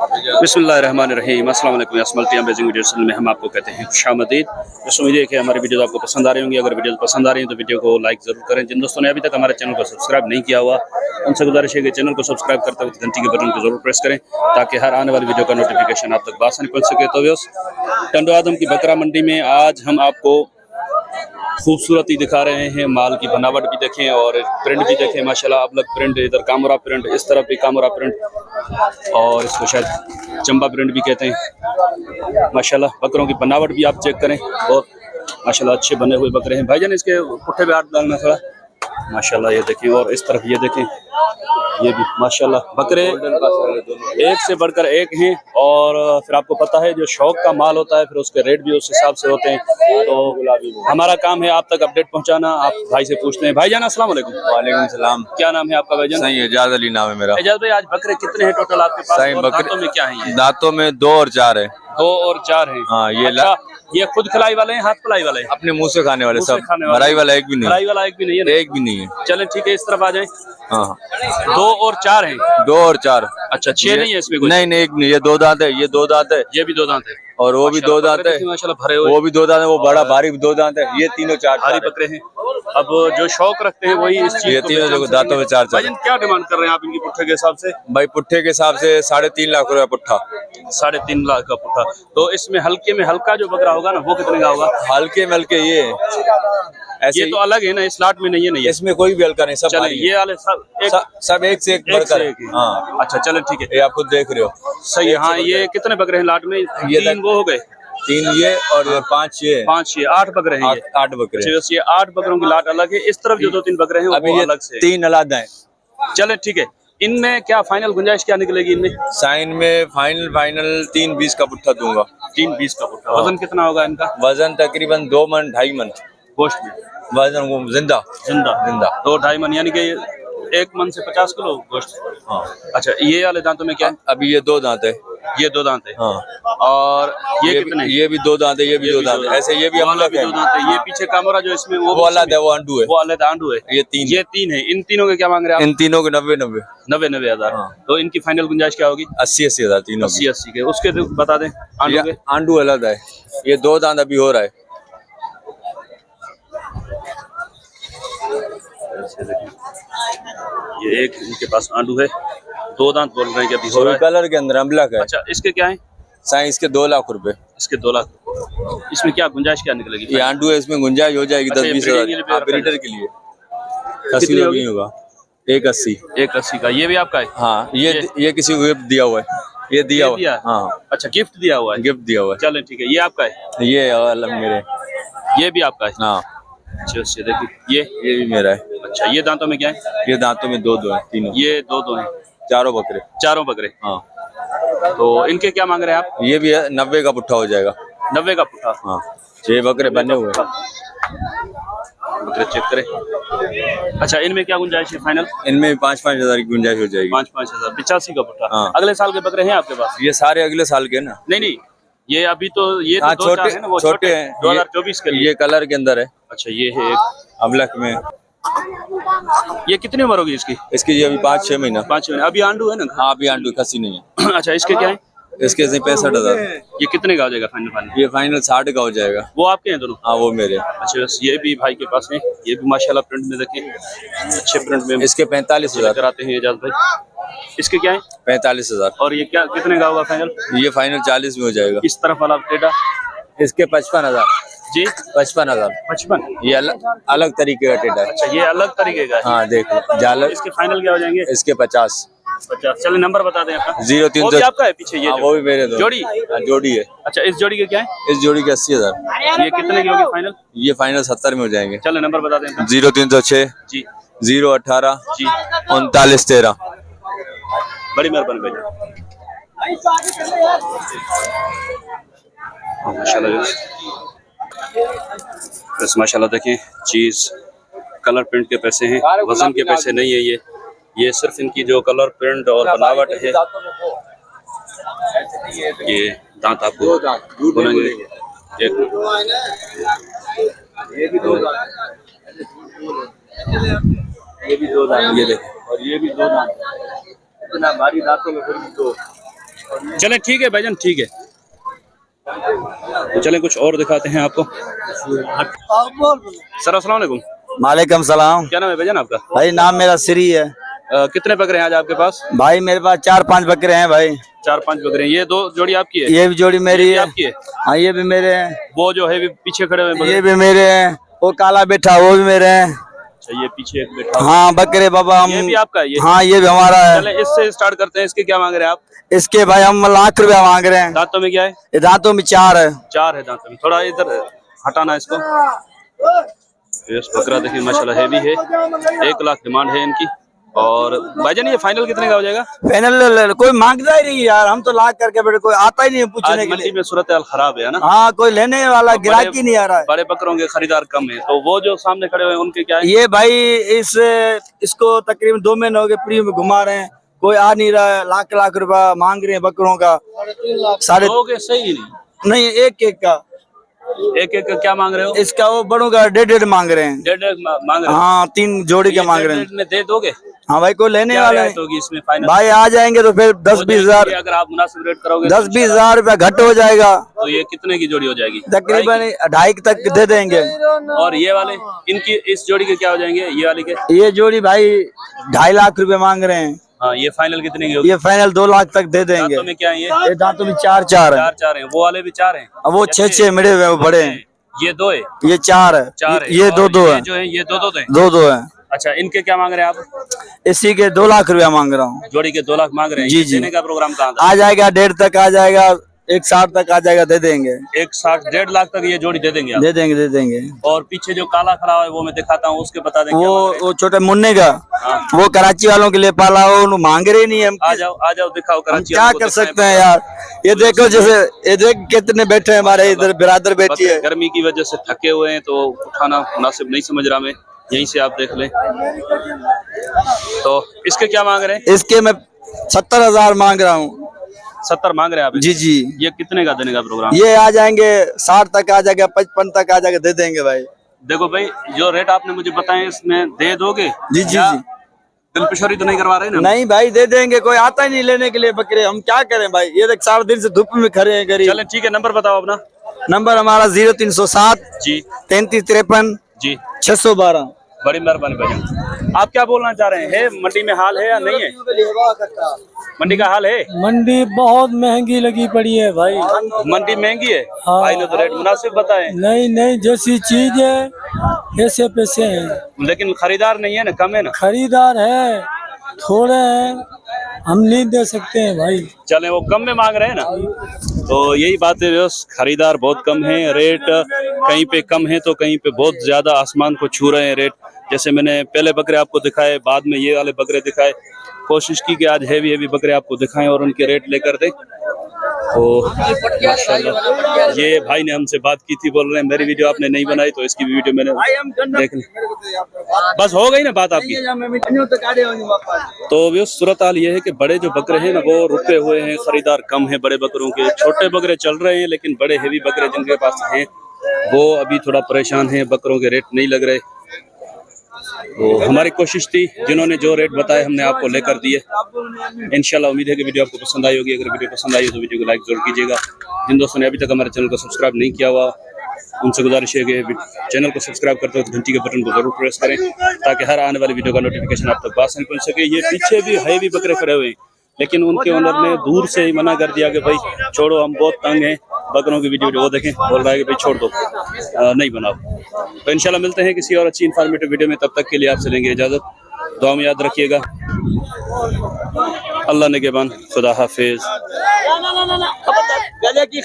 बिस्मिल्लाहिर्रहमानिर्रहीम। अस्सलाम वालेकुम। असमल्टी अमेजिंग वीडियो चैनल में हम आपको कहते हैं खुशामदीद। दोस्तों उम्मीद है कि हमारी वीडियो आपको पसंद आ रही होंगी। अगर वीडियो पसंद आ रही है तो वीडियो को लाइक ज़रूर करें। जिन दोस्तों ने अभी तक हमारे चैनल को सब्सक्राइब नहीं किया हुआ उनसे गुजारिश है कि चैनल को सब्सक्राइब करते वक्त घंटी के बटन को जरूर प्रेस करें ताकि हर आने वाली वीडियो का नोटिफिकेशन आप तक बआसानी पहुँच सके। तो दोस्त टंडो आदम की बकरा मंडी में आज हम आपको खूबसूरती दिखा रहे हैं। माल की बनावट भी देखें और प्रिंट भी देखें। माशाल्लाह अलग प्रिंट, इधर कामोरा प्रिंट, इस तरफ भी कामोरा प्रिंट और इसको शायद चंबा प्रिंट भी कहते हैं। माशाल्लाह बकरों की बनावट भी आप चेक करें और माशाल्लाह अच्छे बने हुए बकरे हैं। भाईजान इसके पुट्ठे पे हाथ डालना थोड़ा। माशाल्लाह ये देखें और इस तरफ ये देखें, ये भी माशाल्लाह बकरे एक से बढ़कर एक हैं। और फिर आपको पता है जो शौक का माल होता है फिर उसके रेट भी उस हिसाब से होते हैं। तो हमारा काम है आप तक अपडेट पहुंचाना। आप भाई से पूछते हैं। भाईजान अस्सलाम वालेकुम। वालेकुम सलाम। क्या नाम है आपका भाईजान? सही एजाज अली नाम है मेरा। एजाज भाई आज बकरे कितने हैं टोटल आपके पास? सही और बकरे दांतों में क्या है ये? दांतों में 2 और 4 है। 2 और 4 हैं। हाँ ये अच्छा, ये खुद खिलाई वाले हैं हाथ खिलाई वाले हैं? अपने मुंह से खाने वाले मुंह से सब। खाने वाले। भराई वाला एक भी नहीं। भराई वाला एक भी नहीं है ना? एक भी नहीं है। चलें ठीक है, इस तरफ आ जाएं। हाँ 2 और 4 हैं। 2 और 4। अच्छा 6 नहीं है इसमें कुछ? नहीं एक नहीं, ये 2 दांत है, ये 2 दांत है, ये भी 2 दांत है और वो भी 2 दांत है, माशाल्लाह भरे हुए। वो भी 2 दांत है, वो बड़ा भारी 2 दांत है। ये तीनों 4 भारी बकरे हैं। अब जो शौक रखते हैं वही इस चीज ये को तीनों पहचान जो दांतों में 4 भाईजान क्या डिमांड कर रहे हैं आप इनकी पुट्ठे के हिसाब से? भाई पुट्ठे के हिसाब से 3.5 लाख रुपया पुट्ठा। 3.5 लाख का पुट्ठा। तो इसमें हल्के में हल्का जो बकरा होगा ना वो कितने का होगा? हल्के में हल्के ये ऐसे ये तो अलग है ना, इस लाट में नहीं है। नहीं इसमें कोई भी हल्का नहीं, सब चले भारी है। ये वाले सब एक से एक एक बढ़कर से है। एक है। हाँ अच्छा चले ठीक है, ये आप खुद देख रहे हो। सही है। हाँ ये कितने बकरे हैं लाट में? ये 3 वो हो गए, 3 ये और 5 ये 5 ये 8 बकरे हैं। ये 8 बकरे। अच्छा, बस ये 8 बकरों की लाट अलग है। इस तरफ जो 2-3 बकरे हैं अभी वो ये अलग से 3 अलग हैं। चले ठीक है। इनमें क्या फाइनल गुंजाइश क्या निकलेगी इनमें? साइन में फाइनल 3.20 का पुट्ठा दूंगा। 3.20 का पुट्ठा। वजन कितना होगा इनका? वजन तकरीबन 2 मन 2.5 मन गोश्त में वजन, वो जिंदा जिंदा 2-2.5 मन, यानी कि 1 मन से 50 किलो गोश्त। हाँ। अच्छा ये वाले दांतों में क्या है? अभी ये 2 दांत है। ये 2 दांत है। हाँ। और ये कितने? ये भी 2 दांत है, ये भी 2 दांत है। ऐसे ये भी अलग है। 2 दांत है। ये पीछे कामोरा जो इसमें वो अलग है, वो आंडू है। वो अलग आंडू है। ये 3 है। इन तीनों के क्या मांग रहे हैं आप? इन तीनों के 90 हजार। हाँ। तो इनकी फाइनल गुंजाइश क्या होगी? 80 हजार तीनों की। 80 के। उसके तो बता दें आंडू के। आंडू अलग है। ये 2 दांत अभी हो रहा है। ये एक इनके पास आंडू है, 2 दांत बोल रहे हैं कि अभी हो रहा है। कलर के अंदर अमलक है। अच्छा इसके क्या है? साइंस के 2 लाख रुपए। इसके 2 लाख। इसमें क्या गुंजाइश क्या निकलेगी? ये आंडू है, इसमें गुंजाइश हो जाएगी 10-20 हजार ब्रीडर के लिए। 80 नहीं होगा, 180। 180 का। ये भी आपका है? हाँ ये किसी को गिफ्ट दिया हुआ है। ये दिया हुआ है। हाँ। अच्छा गिफ्ट दिया हुआ है। गिफ्ट दिया हुआ है। चलें ठीक है। ये आपका है? ये अलग मेरे। ये भी आपका है? हाँ। अच्छा देखिए ये भी मेरा है। अच्छा ये दांतों में क्या है? ये दांतों में 2 है तीनों। ये 2 हैं। चारों बकरे। चारों बकरे। हाँ। तो इनके क्या मांग रहे हैं आप? ये भी 90 का पुट्ठा हो जाएगा। 90 का पुट्ठा। हाँ 6 बकरे बने हुए हैं। बकरे चेक करें। अच्छा इनमें क्या गुंजाइश है फाइनल? इनमें 5-5 हजार की गुंजाइश हो जाएगी। 5-5 हजार। 85 का पुट्ठा। हाँ। अगले साल के बकरे हैं आपके पास? ये सारे अगले साल के ना? नहीं ये अभी तो ये तो हाँ, 2-4 है ना, वो छोटे हैं। 2024 के लिए। ये कलर के अंदर है। अच्छा ये है एक अमलक में। ये कितनी उम्र होगी इसकी? इसकी ये अभी 5-6 महीना। 5 महीने। अभी आंडू है ना? हाँ अभी आंडू खसी नहीं है। अच्छा इसके क्या है? इसके 65 हजार। ये कितने का हो जाएगा फाइनल? ये फाइनल 60 का हो जाएगा। वो आपके हैं दोनों? हाँ वो मेरे। अच्छा बस ये भी भाई के पास है। ये भी माशाल्लाह प्रिंट में देखें, अच्छे प्रिंट में। इसके 45 हजार कराते हैं एजाज भाई। इसके क्या है? 45 हजार। और ये क्या कितने का होगा फाइनल? ये फाइनल 40 में हो जाएगा। इस तरफ वाला टेढ़ा? इसके 55 हजार जी। 55 हजार। 55। ये अलग तरीके का टेढ़ा है। अच्छा ये अलग तरीके का है। हाँ देखो जालर। इसके फाइनल क्या हो जाएंगे? इसके 50। चलिए नंबर बता दें आपका। 03। वो भी आपका है पीछे ये? वो भी मेरे दो जोड़ी? जोड़ी है। अच्छा इस जोड़ी के क्या है? इस जोड़ी के 80 हजार। ये कितने की होगी फाइनल? ये फाइनल 70 में हो जाएंगे। चलो नंबर बता दें आपका। 0306 जी 018 जी 3913। बड़ी मेहरबानी भाई। माशाल्लाह बस माशाल्लाह देखें चीज़ कलर प्रिंट के पैसे हैं, वजन के पैसे नहीं है। ये सिर्फ इनकी जो कलर प्रिंट और बनावट है। ये दांत आपको बोलेंगे एक ये भी 2 दांत। ये देखें और ये भी 2 दांत। इतना भारी दांतों में फिर भी 2। और चलें ठीक है भाईजान, ठीक है। तो चलें कुछ और दिखाते हैं आपको। सर अस्सलाम वालेकुम। वालेकुम सलाम। क्या नाम है भाईजान आपका? भाई नाम मेरा श्री है। कितने बकरे हैं आज आपके पास? भाई मेरे पास 4-5 बकरे हैं भाई। 4-5 बकरे हैं। ये 2 जोड़ी आपकी है? ये भी जोड़ी मेरी है। आपकी है? हाँ ये भी मेरे हैं। वो जो है पीछे खड़े हुए ये भी मेरे हैं। वो काला बैठा वो भी मेरे हैं। अच्छा, ये पीछे एक बैठा। हाँ बकरे बाबा हम। ये भी आपका है? हाँ ये भी हमारा है। चलें इससे स्टार्ट करते हैं। इसके क्या मांग रहे हैं आप? इसके भाई हम लाख रुपया मांग रहे हैं। दांतों में क्या है? ये दांतों में 4 है। 4 है दांतों में। थोड़ा इधर हटाना इसको। इस बकरा देखिए माशाल्लाह हैवी है। 1 लाख डिमांड है इनकी। और भाईजान ये फाइनल कितने का हो जाएगा? फाइनल कोई मांगता ही नहीं यार, हम तो लाख करके बैठे, कोई आता ही नहीं पूछने के मंडी लिए। में सूरत हाल खराब है ना? हाँ कोई लेने वाला गिराक ही नहीं आ रहा है। बड़े बकरों के खरीदार कम है। तो वो जो सामने खड़े हुए हैं उनके क्या है? ये भाई इसको तकरीबन 2 महीने हो गए फ्री में घुमा रहे हैं, कोई आ नहीं रहा है। लाख लाख रुपया मांग रहे हैं बकरों का। 3.5 हो गए सही नहीं एक का। एक क्या मांग रहे हो? इसका वो बड़ों का 1.5 मांग रहे हैं। 1.5 मांग रहे हो? हाँ 3 जोड़ी के मांग रहे हैं। 1.5 में दे दोगे? हाँ भाई कोई लेने क्या वाला रियायत है होगी इसमें फाइनल? भाई आ जाएंगे तो फिर 10-20 हजार, अगर आप मुनासिब रेट करोगे 10-20 हजार रुपया घट हो जाएगा। तो ये कितने की जोड़ी हो जाएगी? तकरीबन 2.5 तक दे देंगे। और ये वाले इनकी इस जोड़ी के क्या हो जाएंगे? ये वाले के? ये जोड़ी भाई 2.5 लाख रुपए मांग रहे हैं। हाँ ये फाइनल कितने की होगी? ये फाइनल 2 लाख तक दे देंगे। दांतों में क्या है? ये दांतों में 4 है। 4 हैं। वो वाले भी 4 हैं? अब वो 6 मिले हुए वो बड़े हैं। ये 2 है? ये 4 है। 4 है। ये और 2 है। जो है ये 2 है? 2 है। अच्छा, इनके क्या मांग रहे हैं आप? इसी के 2 लाख रुपया मांग रहा हूँ। जोड़ी के 2 लाख मांग रहे हैं? जी, ये जी। देने का प्रोग्राम कहाँ था? आ जाएगा 1.5 तक आ जाएगा, 1.60 तक आ जाएगा, दे देंगे। 1.60 1.5 लाख तक ये जोड़ी दे देंगे आप? दे देंगे। और पीछे जो काला खड़ा है वो मैं दिखाता हूँ, उसके बता दें क्या मांग रहे हैं? वो छोटे मुन्ने का, वो कराची वालों के लिए पाला हो, मांग रहे नहीं है। आ जाओ दिखाओ कराची क्या वालों को कर दिखाएं। सकते हैं यार। ये देखो जैसे ये देख कितने बैठे हैं हमारे इधर बिरादर बैठी है। गर्मी की वजह से थके हुए हैं तो उठाना मुनासिब नहीं समझ रहा मैं। यहीं से आप देख लें। तो इसके क्या मांग रहे हैं? इसके मैं 70,000 मांग रहा हूँ। 70 मांग रहे हैं आप? जी जी। ये कितने का देने का प्रोग्राम? ये आ जाएंगे 60 तक आ जाएगा, 55 तक आ जाएगा, दे देंगे भाई। देखो भाई जो रेट आपने मुझे बताए इसमें दे दोगे? जी जी या जी। दिलपशोरी तो नहीं करवा रहे ना? नहीं भाई दे देंगे, कोई आता ही नहीं लेने के लिए बकरे, हम क्या करें भाई। ये देख 4 दिन से धूप में खड़े हैं गरीब। चलें ठीक है, नंबर बताओ अपना। नंबर हमारा 0307 जी 3353 जी। 612। बड़ी मेहरबानी भाई। आप क्या बोलना चाह रहे हैं? है मंडी में हाल है या नहीं है? मंडी का हाल है? मंडी बहुत महंगी लगी पड़ी है भाई। मंडी महंगी है? हाँ। भाई ने तो रेट मुनासिब बताए। नहीं जैसी चीज है ऐसे पैसे हैं। लेकिन खरीदार नहीं है ना, कम है ना? खरीदार है थोड़े हैं, हम नहीं दे सकते हैं भाई। चले वो कम में मांग रहे हैं ना, तो यही बात है। खरीदार बहुत कम है, रेट कहीं पे कम है तो कहीं पे बहुत ज्यादा आसमान को छू रहे हैं रेट। जैसे मैंने पहले बकरे आपको दिखाए, बाद में ये वाले बकरे दिखाए। कोशिश की कि आज हैवी बकरे आपको दिखाएं और उनके रेट लेकर दें। तो माशाल्लाह ये भाई ने हमसे बात की थी, बोल रहे हैं मेरी वीडियो आपने नहीं बनाई तो इसकी वीडियो मैंने देख ली। बस हो गई ना बात आपकी। तो वो सूरत हाल ये है कि बड़े जो बकरे हैं ना वो रुके हुए हैं, खरीदार कम है बड़े बकरों के। छोटे बकरे चल रहे हैं लेकिन बड़े हेवी बकरे जिनके पास हैं वो अभी थोड़ा परेशान हैं, बकरों के रेट नहीं लग रहे। तो हमारी कोशिश थी, जिन्होंने जो रेट बताए हमने आपको लेकर दिए। इंशाल्लाह उम्मीद है कि वीडियो आपको पसंद आई होगी। अगर वीडियो पसंद आई हो तो वीडियो को लाइक जरूर कीजिएगा। जिन दोस्तों ने अभी तक हमारे चैनल को सब्सक्राइब नहीं किया हुआ उनसे गुजारिश है कि चैनल को सब्सक्राइब करते वक्त घंटी के बटन को जरूर प्रेस करें ताकि हर आने वाली वीडियो का नोटिफिकेशन आप तक पास पहुंच सके। ये पीछे भी हैवी बकरे खड़े हुए हैं लेकिन उनके ओनर ने दूर से ही मना कर दिया कि भाई छोड़ो, हम बहुत तंग हैं बकरों की वीडियो वो देखें। बोल रहा है कि भाई छोड़ दो, नहीं बनाओ। तो इंशाल्लाह मिलते हैं किसी और अच्छी इन्फॉर्मेटिव वीडियो में। तब तक के लिए आपसे लेंगे इजाज़त। दुआ में याद रखिएगा। अल्लाह निगहबान, खुदा हाफिज।